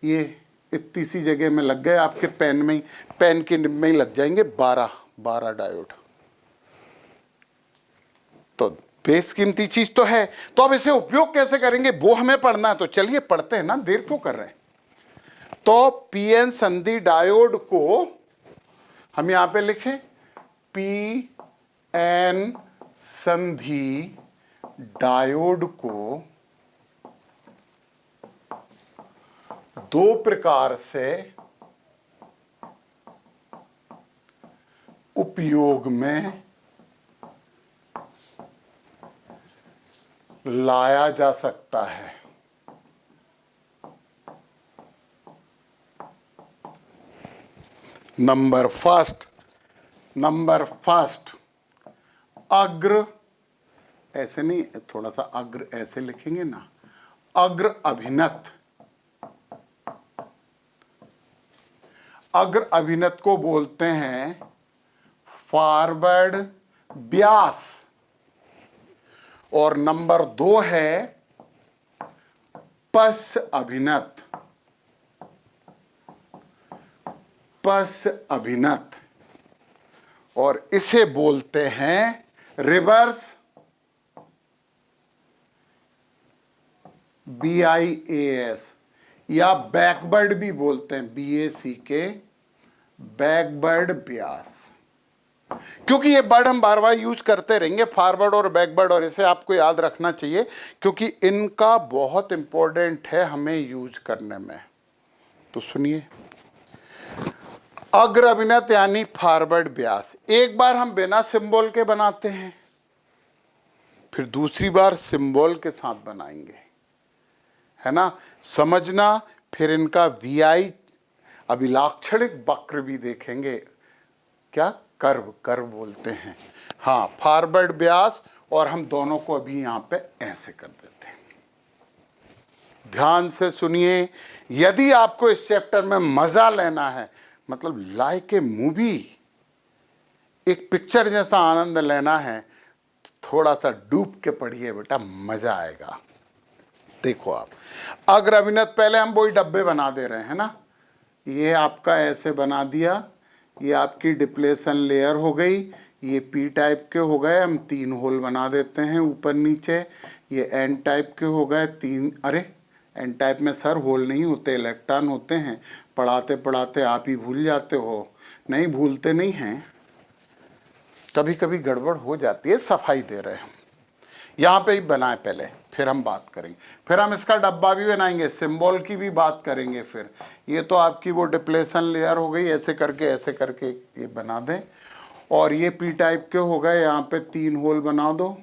Speaker 1: ये इतनी सी जगह में लग गए, आपके पेन में ही, पेन के निब में ही लग जाएंगे 12 डायोड। तो बेशकीमती चीज तो है। तो अब इसे उपयोग कैसे करेंगे वो हमें पढ़ना है। तो चलिए पढ़ते हैं ना, देर क्यों कर रहे हैं। तो पीएन संधि डायोड को हम यहां पे लिखें, पीएन संधि डायोड को दो प्रकार से उपयोग में लाया जा सकता है। नंबर फर्स्ट अग्र, ऐसे नहीं, थोड़ा सा अग्र ऐसे लिखेंगे ना, अग्र अभिनत। अग्र अभिनत को बोलते हैं फॉरवर्ड व्यास। और नंबर 2 है पश्च अभिनत। पश्च अभिनत, और इसे बोलते हैं रिवर्स BIAS, या बैकवर्ड भी बोलते हैं, BACK, बैकवर्ड व्यास। क्योंकि ये वर्ड हम बार बार यूज करते रहेंगे, फॉरवर्ड और बैकवर्ड, और इसे आपको याद रखना चाहिए क्योंकि इनका बहुत इंपॉर्टेंट है हमें यूज करने में। तो सुनिए, अग्र अभिनत यानी फॉरवर्ड व्यास, एक बार हम बिना सिंबल के बनाते हैं, फिर दूसरी बार सिंबल के साथ बनाएंगे, है ना, समझना। फिर इनका VI अभिलाक्षणिक वक्र भी देखेंगे, क्या कर्व बोलते हैं। हाँ, फॉरवर्ड व्यास, और हम दोनों को अभी यहां पे ऐसे कर देते हैं। ध्यान से सुनिए, यदि आपको इस चैप्टर में मजा लेना है, मतलब लाइक ए मूवी, एक पिक्चर जैसा आनंद लेना है, थोड़ा सा डूब के पढ़िए बेटा, मजा आएगा। देखो आप, अग्र अभिनत पहले हम वही डब्बे बना दे रहे हैं ना, ये आपका ऐसे बना दिया, ये आपकी डिप्लेशन लेयर हो गई, ये पी टाइप के हो गए, हम 3 होल बना देते हैं ऊपर नीचे, ये एन टाइप के हो गए 3, अरे एन टाइप में सर होल नहीं होते, इलेक्ट्रॉन होते हैं। पढ़ाते पढ़ाते आप ही भूल जाते हो। नहीं, भूलते नहीं हैं, कभी कभी गड़बड़ हो जाती है। सफाई दे रहे हैं, यहाँ पे ही बनाए पहले, फिर हम बात करेंगे। फिर हम इसका डब्बा भी बनाएंगे, सिंबल की भी बात करेंगे। फिर ये तो आपकी वो डिप्लेशन लेयर हो गई, ऐसे करके ये बना दें। और ये पी टाइप के हो गए, यहाँ पे 3 होल बना दो।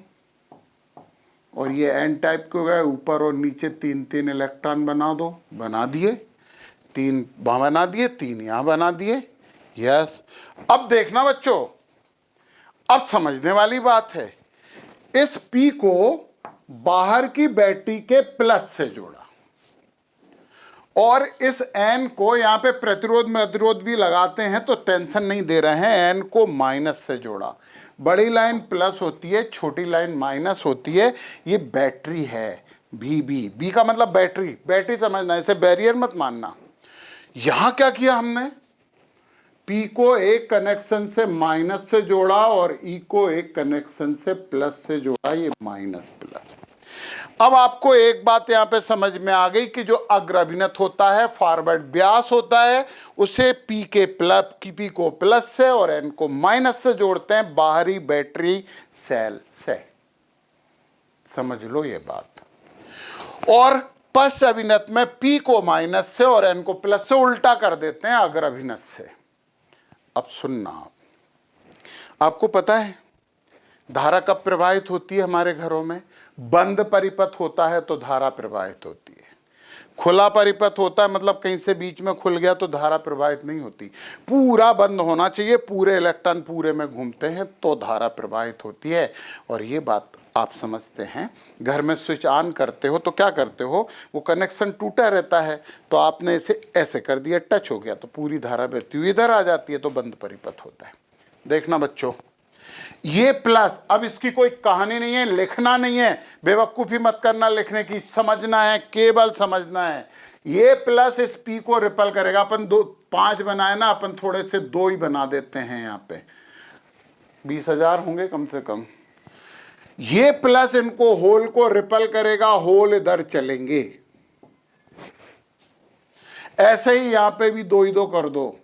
Speaker 1: और ये एन टाइप के हो गए, ऊपर और नीचे 3 इलेक्ट्रॉन बना दो। बना दिए, 3 वहाँ बना दिए, 3 यहाँ बना दिए। यस, अब देखना बच्चों, अब समझने वाली बात है। इस P को बाहर की बैटरी के प्लस से जोड़ा और इस N को यहां पे प्रतिरोध भी लगाते हैं तो टेंशन नहीं दे रहे हैं, N को माइनस से जोड़ा। बड़ी लाइन प्लस होती है, छोटी लाइन माइनस होती है। ये बैटरी है, बी का मतलब बैटरी समझना, इसे बैरियर मत मानना। यहां क्या किया हमने, P को एक कनेक्शन से माइनस से जोड़ा और E को एक कनेक्शन से प्लस से जोड़ा, ये माइनस प्लस। अब आपको एक बात यहां पे समझ में आ गई कि जो अग्र अभिनत होता है, फॉरवर्ड ब्यास होता है, उसे P को प्लस से और N को माइनस से जोड़ते हैं बाहरी बैटरी सेल से। समझ लो ये बात। और पश्च अभिनत में P को माइनस से और N को प्लस से उल्टा कर देते हैं अग्र अभिनत से। अब सुनना, आपको पता है धारा कब प्रवाहित होती है हमारे घरों में? बंद परिपथ होता है तो धारा प्रवाहित होती है। खुला परिपथ होता है मतलब कहीं से बीच में खुल गया तो धारा प्रवाहित नहीं होती। पूरा बंद होना चाहिए, पूरे इलेक्ट्रॉन पूरे में घूमते हैं तो धारा प्रवाहित होती है। और ये बात आप समझते हैं, घर में स्विच ऑन करते हो तो क्या करते हो, वो कनेक्शन टूटा रहता है तो आपने इसे ऐसे कर दिया, टच हो गया तो पूरी धारा बहती हुई इधर आ जाती है, तो बंद परिपथ होता है। देखना बच्चों, ये प्लस, अब इसकी कोई कहानी नहीं है, लिखना नहीं है, बेवकूफ़ी मत करना लिखने की, समझना है, केवल समझना है। ये प्लस इस P को रिपल करेगा। अपन 5 बनाए ना, अपन थोड़े से 2 ही बना देते हैं। यहाँ पे 20,000 होंगे कम से कम। ये प्लस इनको होल को रिपल करेगा, होल इधर चलेंगे। ऐसे ही यहां पे भी 2 ही 2 कर दो।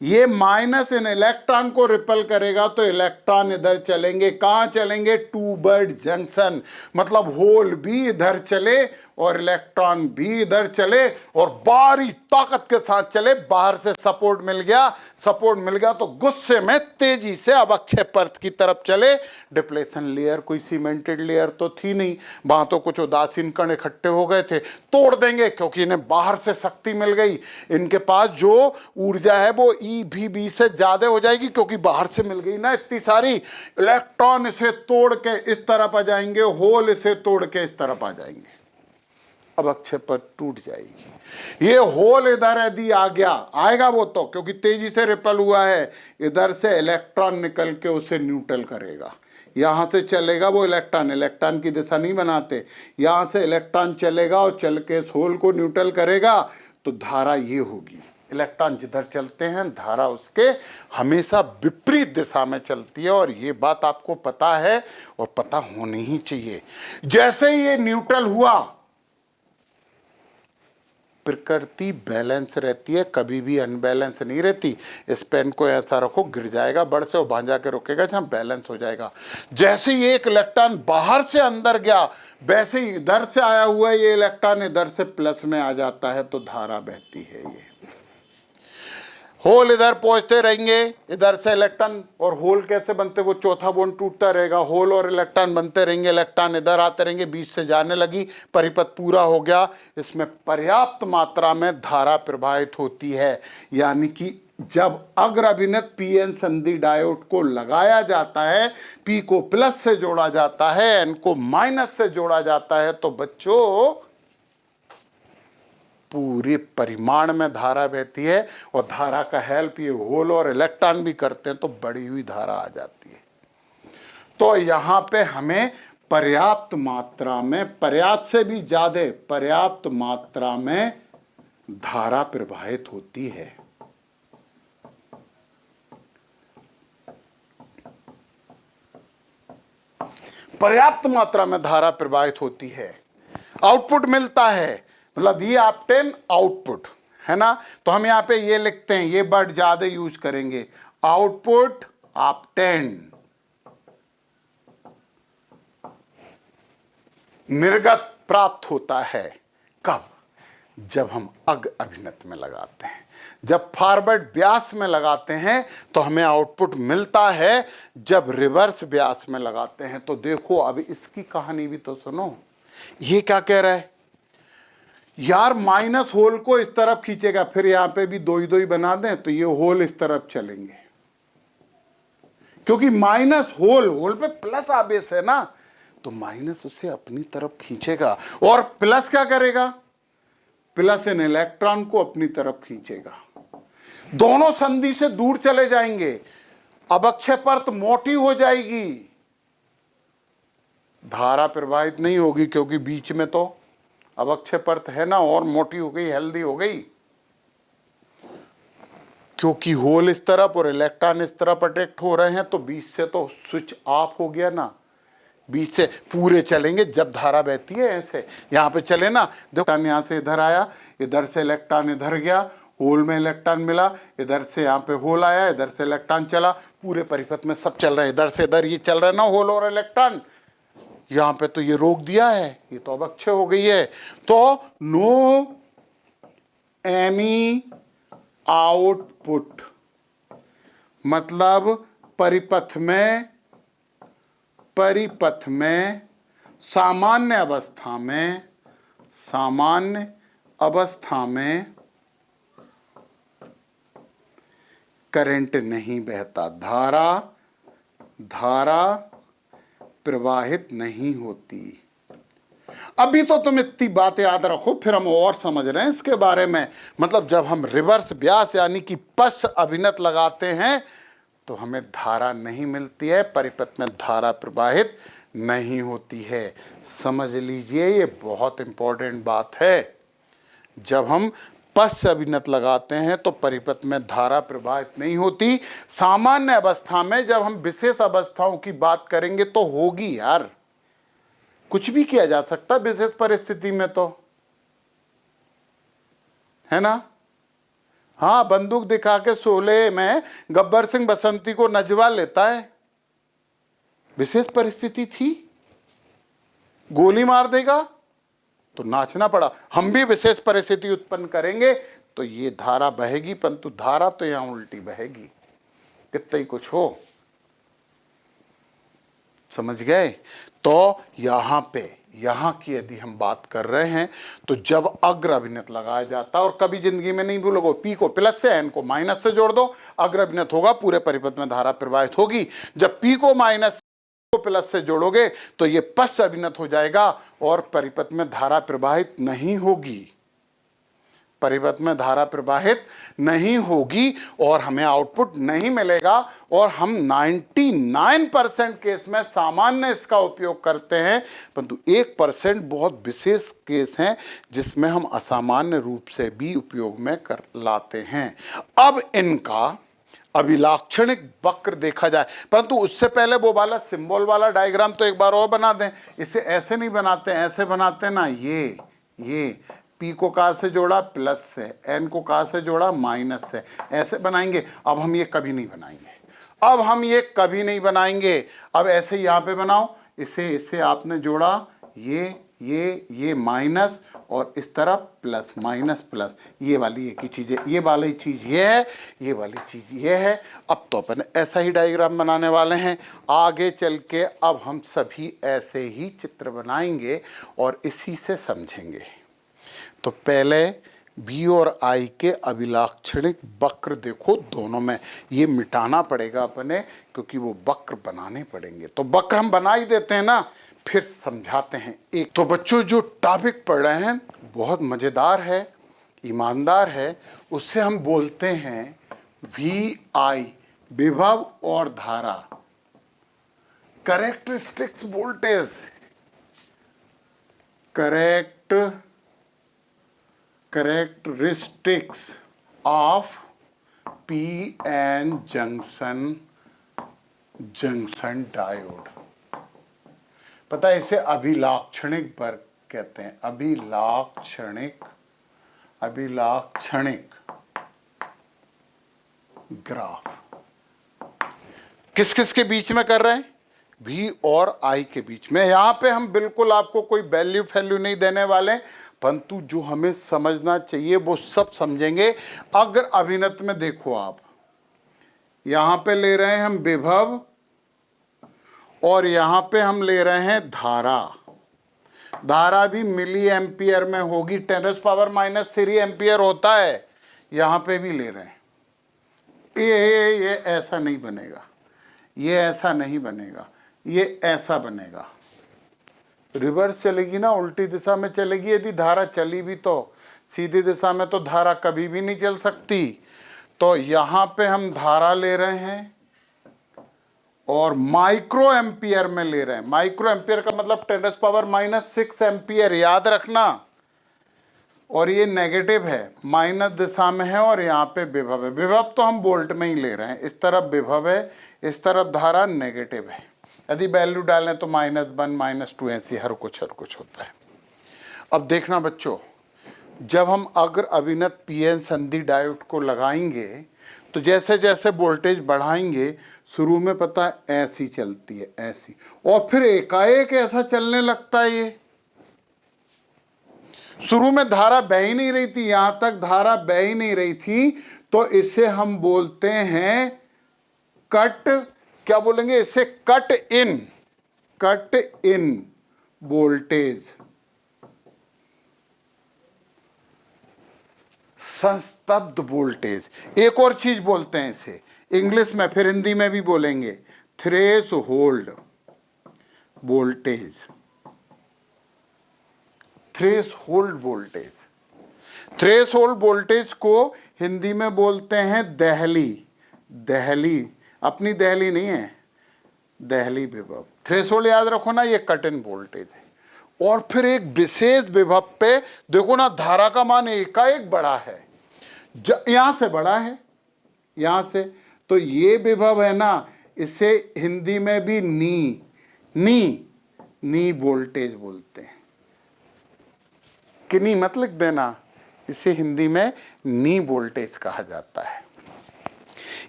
Speaker 1: ये माइनस इन इलेक्ट्रॉन को रिपल करेगा तो इलेक्ट्रॉन इधर चलेंगे। कहां चलेंगे? 2 बर्ड जंक्शन, मतलब होल भी इधर चले और इलेक्ट्रॉन भी इधर चले और बाहरी ताकत के साथ चले। बाहर से सपोर्ट मिल गया तो गुस्से में तेजी से अब अक्षय परत की तरफ चले। डिप्लेशन लेयर कोई सीमेंटेड लेयर तो थी नहीं, वहां तो कुछ उदासीन कण इकट्ठे हो गए थे, तोड़ देंगे क्योंकि इन्हें बाहर से शक्ति मिल गई। इनके पास जो ऊर्जा है वो EV से ज्यादा हो जाएगी क्योंकि बाहर से मिल गई ना इतनी सारी। इलेक्ट्रॉन इसे तोड़ के इस तरफ आ जाएंगे, होल इसे तोड़ के इस तरफ आ जाएंगे। अब अक्षय पर टूट जाएगी। ये होल इधर यदि आ गया, आएगा वो तो, क्योंकि तेजी से रिपल हुआ है, इधर से इलेक्ट्रॉन निकल के उसे न्यूट्रल करेगा। यहां से चलेगा वो इलेक्ट्रॉन की दिशा नहीं बनाते, यहां से इलेक्ट्रॉन चलेगा और चल के इस होल को न्यूट्रल करेगा। तो धारा ये होगी, इलेक्ट्रॉन जिधर चलते हैं धारा उसके हमेशा विपरीत दिशा में चलती है। और ये बात आपको पता है और पता होनी ही चाहिए। जैसे ही ये न्यूट्रल हुआ, प्रकृति बैलेंस रहती है, कभी भी अनबैलेंस नहीं रहती। इस पेन को ऐसा रखो, गिर जाएगा बड़ से और बांध जाके रुकेगा, जहां बैलेंस हो जाएगा। जैसे ही एक इलेक्ट्रॉन बाहर से अंदर गया, वैसे ही इधर से आया हुआ ये इलेक्ट्रॉन इधर से प्लस में आ जाता है तो धारा बहती है। ये होल इधर पहुंचते रहेंगे, इधर से इलेक्ट्रॉन, और होल कैसे बनते, वो चौथा बॉन्ड टूटता रहेगा, होल और इलेक्ट्रॉन बनते रहेंगे, इलेक्ट्रॉन इधर आते रहेंगे, बीच से जाने लगी, परिपथ पूरा हो गया। इसमें पर्याप्त मात्रा में धारा प्रवाहित होती है। यानी कि जब अग्र अभिनत PN संधि डायोड को लगाया जाता है, P को प्लस से जोड़ा जाता है, N को माइनस से जोड़ा जाता है, तो बच्चों पूरे परिमाण में धारा बहती है। और धारा का हेल्प ये होल और इलेक्ट्रॉन भी करते हैं तो बढ़ी हुई धारा आ जाती है। तो यहां पे हमें पर्याप्त मात्रा में, पर्याप्त से भी ज्यादा पर्याप्त मात्रा में धारा प्रवाहित होती है। पर्याप्त मात्रा में धारा प्रवाहित होती है, आउटपुट मिलता है। मतलब वी ऑब्टेन आउटपुट, है ना। तो हम यहाँ पे ये लिखते हैं, ये वर्ड ज्यादा यूज करेंगे, आउटपुट ऑब्टेन, निर्गत प्राप्त होता है। कब? जब हम अग अभिनत में लगाते हैं। जब फॉरवर्ड व्यास में लगाते हैं तो हमें आउटपुट मिलता है, जब रिवर्स व्यास में लगाते हैं। तो देखो अब इसकी कहानी भी तो सुनो। ये क्या कह रहा है यार, माइनस होल को इस तरफ खींचेगा, फिर यहां पे भी दो ही बना दें तो ये होल इस तरफ चलेंगे, क्योंकि माइनस होल, होल पे प्लस आवेश है ना, तो माइनस उसे अपनी तरफ खींचेगा, और प्लस क्या करेगा, प्लस इन इलेक्ट्रॉन को अपनी तरफ खींचेगा। दोनों संधि से दूर चले जाएंगे, अवक्षय परत मोटी हो जाएगी, धारा प्रवाहित नहीं होगी, क्योंकि बीच में तो अवक्षय परत है ना, और मोटी हो गई, हेल्दी हो गई, क्योंकि होल इस तरफ और इलेक्ट्रॉन इस तरफ अट्रैक्ट हो रहे हैं, तो बीच से तो स्विच ऑफ हो गया ना, बीच से पूरे चलेंगे। जब धारा बहती है ऐसे यहाँ पे चले ना, देखो यहाँ से इधर आया, इधर से इलेक्ट्रॉन इधर गया, होल में इलेक्ट्रॉन मिला, इधर से यहाँ पे होल आया, इधर से इलेक्ट्रॉन चला, पूरे परिपथ में सब चल रहे हैं, इधर से इधर ये चल रहे हैं ना होल और इलेक्ट्रॉन। यहाँ पे तो ये रोक दिया है, ये तो अवक्षय हो गई है। तो नो एनी आउटपुट, मतलब परिपथ में सामान्य अवस्था में करंट नहीं बहता, धारा प्रवाहित नहीं होती। अभी तो तुम इतनी बातें याद रखो, फिर हम और समझ रहे हैं इसके बारे में। मतलब जब हम रिवर्स व्यास यानी कि पश्च अभिनत लगाते हैं तो हमें धारा नहीं मिलती है, परिपथ में धारा प्रवाहित नहीं होती है। समझ लीजिए, ये बहुत इंपॉर्टेंट बात है। जब हम पश्च अभिनत लगाते हैं तो परिपथ में धारा प्रवाहित नहीं होती। सामान्य अवस्था में, जब हम विशेष अवस्थाओं की बात करेंगे तो होगी यार, कुछ भी किया जा सकता विशेष परिस्थिति में, तो है ना। हाँ, बंदूक दिखा के शोले में गब्बर सिंह बसंती को नजवा लेता है, विशेष परिस्थिति थी, गोली मार देगा तो नाचना पड़ा। हम भी विशेष परिस्थिति उत्पन्न करेंगे तो ये धारा बहेगी, परंतु धारा तो यहां उल्टी बहेगी, कितना ही कुछ हो। समझ गए। तो यहां की यदि हम बात कर रहे हैं तो जब अग्र अभिनत लगाया जाता है, और कभी जिंदगी में नहीं भूलोगे, पी को प्लस से एन को माइनस से जोड़ दो, अग्र अभिनत होगा, पूरे परिपथ में धारा प्रवाहित होगी। जब पी को माइनस को प्लस से जोड़ोगे तो ये पश्च अभिनत हो जाएगा और परिपथ में धारा प्रवाहित नहीं होगी, परिपथ में धारा प्रवाहित नहीं होगी और हमें आउटपुट नहीं मिलेगा। और हम 99% केस में सामान्य इसका उपयोग करते हैं, परंतु 1% बहुत विशेष केस हैं जिसमें हम असामान्य रूप से भी उपयोग में कर लाते हैं। अब इनका अभिलाक्षणिक वक्र देखा जाए, परंतु उससे पहले वो वाला सिंबल वाला डायग्राम तो एक बार और बना दें। इसे ऐसे नहीं बनाते, ऐसे बनाते ना, ये पी को कहाँ से जोड़ा, प्लस से, एन को कहाँ से जोड़ा, माइनस से, ऐसे बनाएंगे। अब हम ये कभी नहीं बनाएंगे, अब ऐसे यहाँ पे बनाओ, इससे आपने जोड़ा, ये माइनस और इस तरफ प्लस, माइनस प्लस, ये वाली एक ही चीज़ है, ये वाली चीज़ ये है, ये वाली चीज़ ये है। अब तो अपन ऐसा ही डायग्राम बनाने वाले हैं आगे चल के। अब हम सभी ऐसे ही चित्र बनाएंगे और इसी से समझेंगे। तो पहले बी और आई के अभिलाक्षणिक वक्र देखो, दोनों में ये मिटाना पड़ेगा अपने, क्योंकि वो वक्र बनाने पड़ेंगे। तो वक्र हम बना ही देते हैं ना, फिर समझाते हैं एक। तो बच्चों, जो टॉपिक पढ़ रहे हैं बहुत मज़ेदार है, ईमानदार है, उससे हम बोलते हैं वी आई, विभव और धारा, characteristics voltage, characteristics of P N junction diode. पता है इसे अभिलाक्षणिक वर्ग कहते हैं, अभिलाक्षणिक, अभिलाक्षणिक ग्राफ। किस किस के बीच में कर रहे हैं? V और I के बीच में। यहां पे हम बिल्कुल आपको कोई वैल्यू फैल्यू नहीं देने वाले, परंतु जो हमें समझना चाहिए वो सब समझेंगे। अग्र अभिनत में देखो आप, यहां पे ले रहे हैं हम विभव और यहां पे हम ले रहे हैं धारा। धारा भी मिली एम्पियर में होगी, 10⁻³ एम्पियर होता है, यहां पे भी ले रहे हैं। ये ऐसा नहीं बनेगा, ये ऐसा नहीं बनेगा, ये ऐसा बनेगा। रिवर्स चलेगी ना, उल्टी दिशा में चलेगी। यदि धारा चली भी तो सीधी दिशा में तो धारा कभी भी नहीं चल सकती। तो यहां पे हम धारा ले रहे हैं और माइक्रो एम्पियर में ले रहे हैं। माइक्रो एम्पियर का मतलब 10⁻⁻6 एम्पियर, याद रखना। और ये नेगेटिव है, माइनस दिशा में है, और यहाँ पे विभव है। विभव तो हम वोल्ट में ही ले रहे हैं, इस तरफ विभव है, इस तरफ धारा नेगेटिव है। यदि वैल्यू डालें तो -1 -2 ऐसी हर कुछ होता है। अब देखना बच्चों, जब हम अग्र अभिनत पीएन संधि डायोड को लगाएंगे तो जैसे जैसे वोल्टेज बढ़ाएंगे, शुरू में पता है ऐसी चलती है, ऐसी, और फिर एकाएक ऐसा चलने लगता है। ये शुरू में धारा बह ही नहीं रही थी, यहां तक धारा बह ही नहीं रही थी, तो इसे हम बोलते हैं कट, क्या बोलेंगे इसे? कट इन वोल्टेज, संस्तब्ध वोल्टेज। एक और चीज बोलते हैं इसे इंग्लिश में, फिर हिंदी में भी बोलेंगे, threshold voltage. Threshold voltage, threshold voltage को हिंदी में बोलते हैं दहली। दहली, अपनी दहली नहीं है, दहली विभव। थ्रेशोल्ड याद रखो ना, ये कट इन वोल्टेज है। और फिर एक विशेष विभव पे देखो ना, धारा का मान एकाएक बड़ा है, यहां से बड़ा है, यहां से। तो ये विभव है ना, इसे हिंदी में भी नी वोल्टेज बोलते हैं। किनी मत लिख देना, इसे हिंदी में नी वोल्टेज कहा जाता है।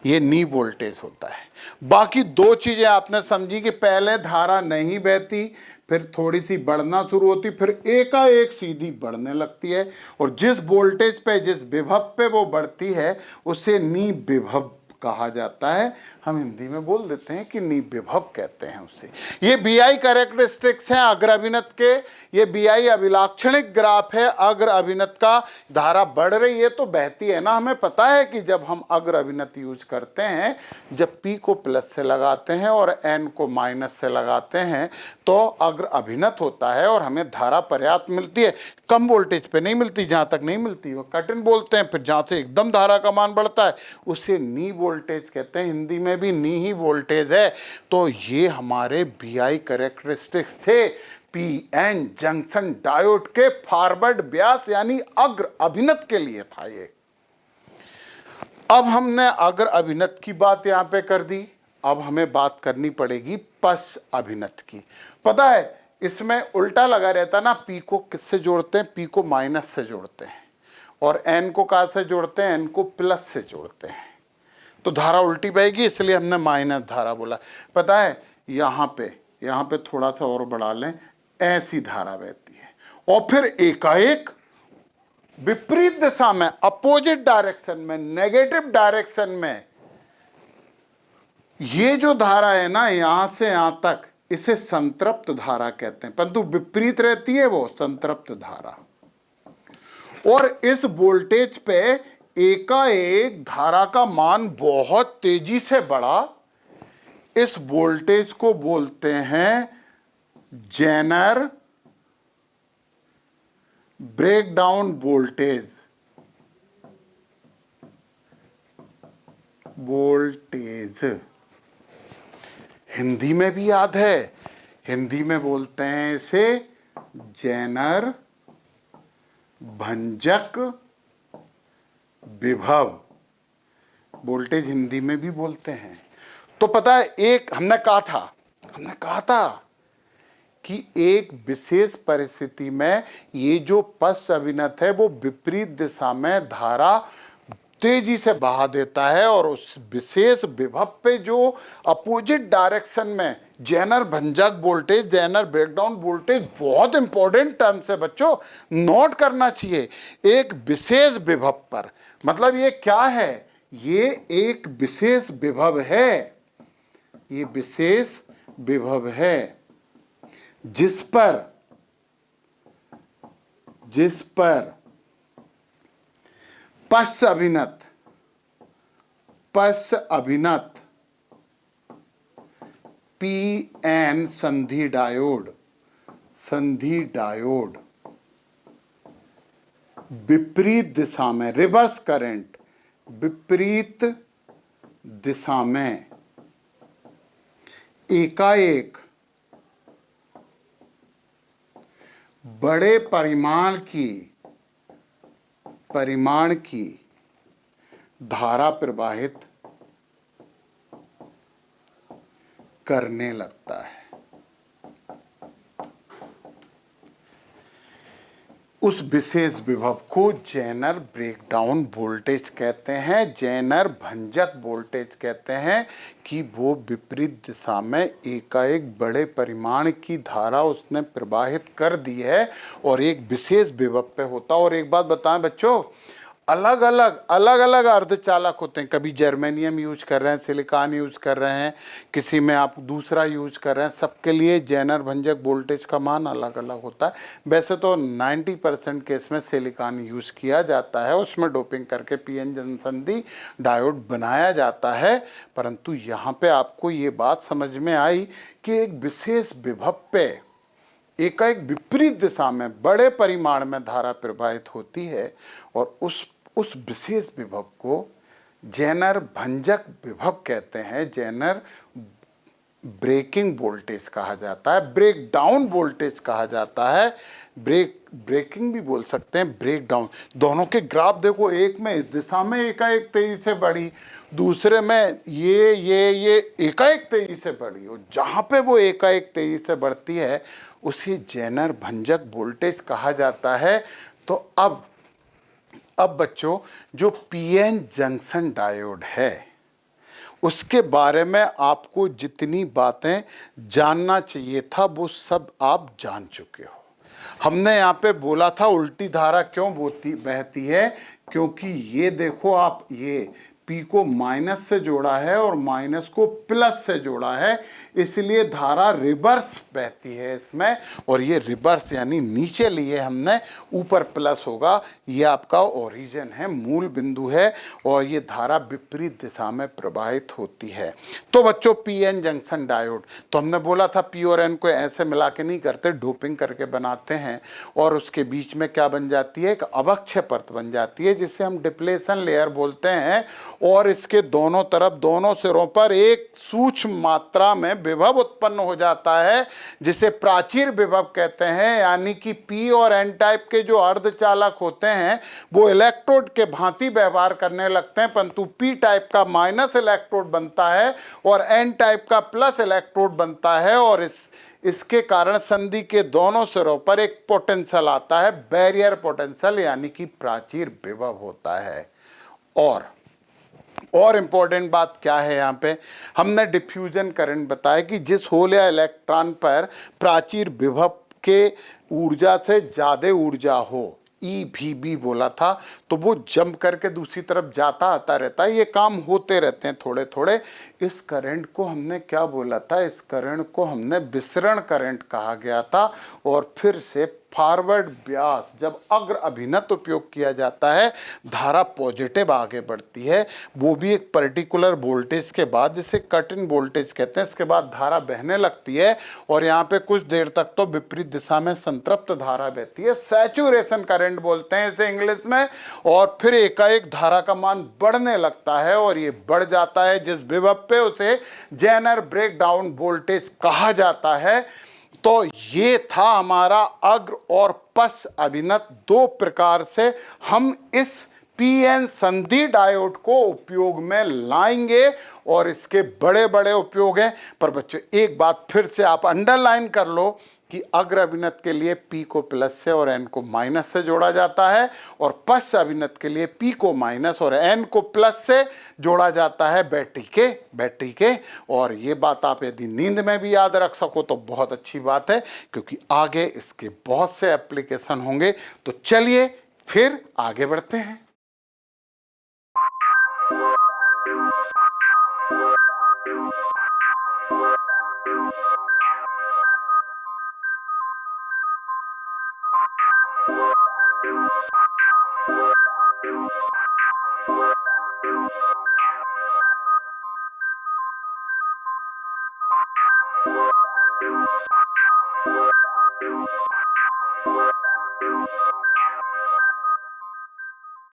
Speaker 1: ये नी वोल्टेज होता है। बाकी दो चीजें आपने समझी कि पहले धारा नहीं बहती, फिर थोड़ी सी बढ़ना शुरू होती, फिर एकाएक सीधी बढ़ने लगती है, और जिस वोल्टेज पे, जिस विभव पे वो बढ़ती है उसे नी विभव कहा जाता है। हम हिंदी में बोल देते हैं कि नी विभव कहते हैं उसे। ये बीआई कैरेक्टरिस्टिक्स हैं अग्र अभिनत के। ये बीआई अभिलाक्षणिक ग्राफ है। अग्र अभिनत का धारा बढ़ रही है तो बहती है ना। हमें पता है कि जब हम अग्र अभिनत यूज करते हैं, जब P को प्लस से लगाते हैं और N को माइनस से लगाते हैं तो अग्र अभिनत होता है और हमें धारा पर्याप्त मिलती है। कम वोल्टेज पे नहीं मिलती, जहाँ तक नहीं मिलती वो कट इन बोलते हैं। फिर जहाँ से एकदम धारा का मान बढ़ता है उसे नी वोल्टेज कहते हैं। हिंदी में भी नी ही वोल्टेज है। तो ये हमारे बीआई कैरेक्टरिस्टिक्स थे पीएन जंक्शन डायोड के फॉरवर्ड ब्यास यानी अग्र अभिनत के लिए था ये। अब हमने अग्र अभिनत की बात यहां पे कर दी, अब हमें बात करनी पड़ेगी पश्च अभिनत की। पता है इसमें उल्टा लगा रहता ना, पी को किससे जोड़ते हैं? पी को माइनस से जोड़ते हैं, और एन को कहाँ से जोड़ते हैं? एन को प्लस से जोड़ते हैं। तो धारा उल्टी बहेगी, इसलिए हमने माइनस धारा बोला। पता है यहाँ पे थोड़ा सा और बढ़ा लें, ऐसी धारा बहती है और फिर एकाएक विपरीत दिशा में, अपोजिट डायरेक्शन में, नेगेटिव डायरेक्शन में ये जो धारा है ना, यहां से यहां तक, इसे संतृप्त धारा कहते हैं। परंतु विपरीत रहती है वो संतृप्त धारा। और इस वोल्टेज पे एकाएक धारा का मान बहुत तेजी से बढ़ा। इस वोल्टेज को बोलते हैं जेनर ब्रेकडाउन वोल्टेज। हिंदी में भी याद है, हिंदी में बोलते हैं इसे जेनर भंजक विभव वोल्टेज, हिंदी में भी बोलते हैं। तो पता है एक हमने कहा था कि एक विशेष परिस्थिति में ये जो पश्च अभिनत है वो विपरीत दिशा में धारा तेजी से बहा देता है और उस विशेष विभव पे जो अपोजिट डायरेक्शन में जेनर भंजक वोल्टेज, जेनर ब्रेकडाउन वोल्टेज बहुत इंपॉर्टेंट टर्म्स है बच्चों, नोट करना चाहिए। एक विशेष विभव पर, मतलब ये क्या है, ये एक विशेष विभव है, ये विशेष विभव है जिस पर पश्च अभिनत पीएन संधि डायोड विपरीत दिशा में, रिवर्स करंट विपरीत दिशा में एकाएक बड़े परिमाण की धारा प्रवाहित करने लगता है। उस विशेष विभव को जेनर ब्रेकडाउन वोल्टेज कहते हैं, जेनर भंजक वोल्टेज कहते हैं कि वो विपरीत दिशा में एकाएक बड़े परिमाण की धारा उसने प्रवाहित कर दी है और एक विशेष विभव पे होता। और एक बात बताएं बच्चों, अलग अलग अर्धचालक होते हैं, कभी जर्मेनियम यूज कर रहे हैं, सिलिकॉन यूज कर रहे हैं, किसी में आप दूसरा यूज कर रहे हैं, सबके लिए जेनर भंजक वोल्टेज का मान अलग अलग होता है। वैसे तो 90% केस में सिलिकॉन यूज किया जाता है, उसमें डोपिंग करके पीएन संधि डायोड बनाया जाता है, परंतु यहाँ पे आपको ये बात समझ में आई कि एक विशेष विभव पे एकाएक विपरीत दिशा में बड़े परिमाण में धारा प्रवाहित होती है और उस विशेष विभव को जेनर भंजक विभव कहते हैं, जेनर ब्रेकिंग वोल्टेज कहा जाता है, ब्रेक डाउन वोल्टेज कहा जाता है, ब्रेकिंग भी बोल सकते हैं, ब्रेक डाउन। दोनों के ग्राफ देखो, एक में इस दिशा में एकाएक तेजी से बढ़ी, दूसरे में ये एकाएक तेजी से बढ़ी, और जहाँ पे वो एकाएक तेजी से बढ़ती है उसे जेनर भंजक वोल्टेज कहा जाता है। तो अब बच्चों, जो पीएन जंक्शन डायोड है उसके बारे में आपको जितनी बातें जानना चाहिए था वो सब आप जान चुके हो। हमने यहाँ पे बोला था उल्टी धारा क्यों बहती है, क्योंकि ये देखो आप, ये P को माइनस से जोड़ा है और माइनस को प्लस से जोड़ा है, इसलिए धारा रिवर्स बहती है इसमें, और ये रिवर्स यानी नीचे लिए हमने, ऊपर प्लस होगा, ये आपका ओरिजिन है, मूल बिंदु है, और ये धारा विपरीत दिशा में प्रवाहित होती है। तो बच्चों, पीएन जंक्शन डायोड, तो हमने बोला था पी और एन को ऐसे मिला के नहीं करते, डोपिंग करके बनाते हैं, और उसके बीच में क्या बन जाती है, एक अवक्षय परत बन जाती है जिसे हम डिप्लेशन लेयर बोलते हैं, और इसके दोनों तरफ, दोनों सिरों पर एक सूक्ष्म मात्रा में विभव उत्पन्न हो जाता है जिसे प्राचीर विभव कहते हैं। यानी कि पी और एन टाइप के जो अर्धचालक होते हैं वो इलेक्ट्रोड के भांति व्यवहार करने लगते हैं, परंतु पी टाइप का माइनस इलेक्ट्रोड बनता है और एन टाइप का प्लस इलेक्ट्रोड बनता है, और इसके कारण संधि के दोनों सिरों पर एक पोटेंशियल आता है, बैरियर पोटेंशियल, यानी कि प्राचीर विभव होता है। और इंपॉर्टेंट बात क्या है, यहाँ पे हमने डिफ्यूजन करंट बताया कि जिस होल या इलेक्ट्रॉन पर प्राचीर विभव के ऊर्जा से ज़्यादा ऊर्जा हो, EVB बोला था, तो वो जंप करके दूसरी तरफ जाता आता रहता है, ये काम होते रहते हैं थोड़े थोड़े। इस करंट को हमने क्या बोला था, इस करंट को हमने विसरण करंट कहा गया था। और फिर से फॉरवर्ड ब्यास, जब अग्र अभिनत उपयोग किया जाता है, धारा पॉजिटिव आगे बढ़ती है, वो भी एक पर्टिकुलर वोल्टेज के बाद, जिसे कट इन वोल्टेज कहते हैं, इसके बाद धारा बहने लगती है और यहाँ पे कुछ देर तक तो विपरीत दिशा में संतृप्त धारा बहती है, सैचुरेशन करंट बोलते हैं इसे इंग्लिश में। और फिर एकाएक धारा का मान बढ़ने लगता है और ये बढ़ जाता है जिस विभव पे, उसे जेनर ब्रेकडाउन वोल्टेज कहा जाता है। तो ये था हमारा अग्र और पश्च अभिनत, दो प्रकार से हम इस पीएन संधि डायोड को उपयोग में लाएंगे और इसके बड़े बड़े उपयोग हैं। पर बच्चों, एक बात फिर से आप अंडरलाइन कर लो कि अग्र अभिनत के लिए P को प्लस से और N को माइनस से जोड़ा जाता है, और पश्च अभिनत के लिए P को माइनस और N को प्लस से जोड़ा जाता है बैटरी के। और ये बात आप यदि नींद में भी याद रख सको तो बहुत अच्छी बात है, क्योंकि आगे इसके बहुत से एप्लीकेशन होंगे। तो चलिए फिर आगे बढ़ते हैं।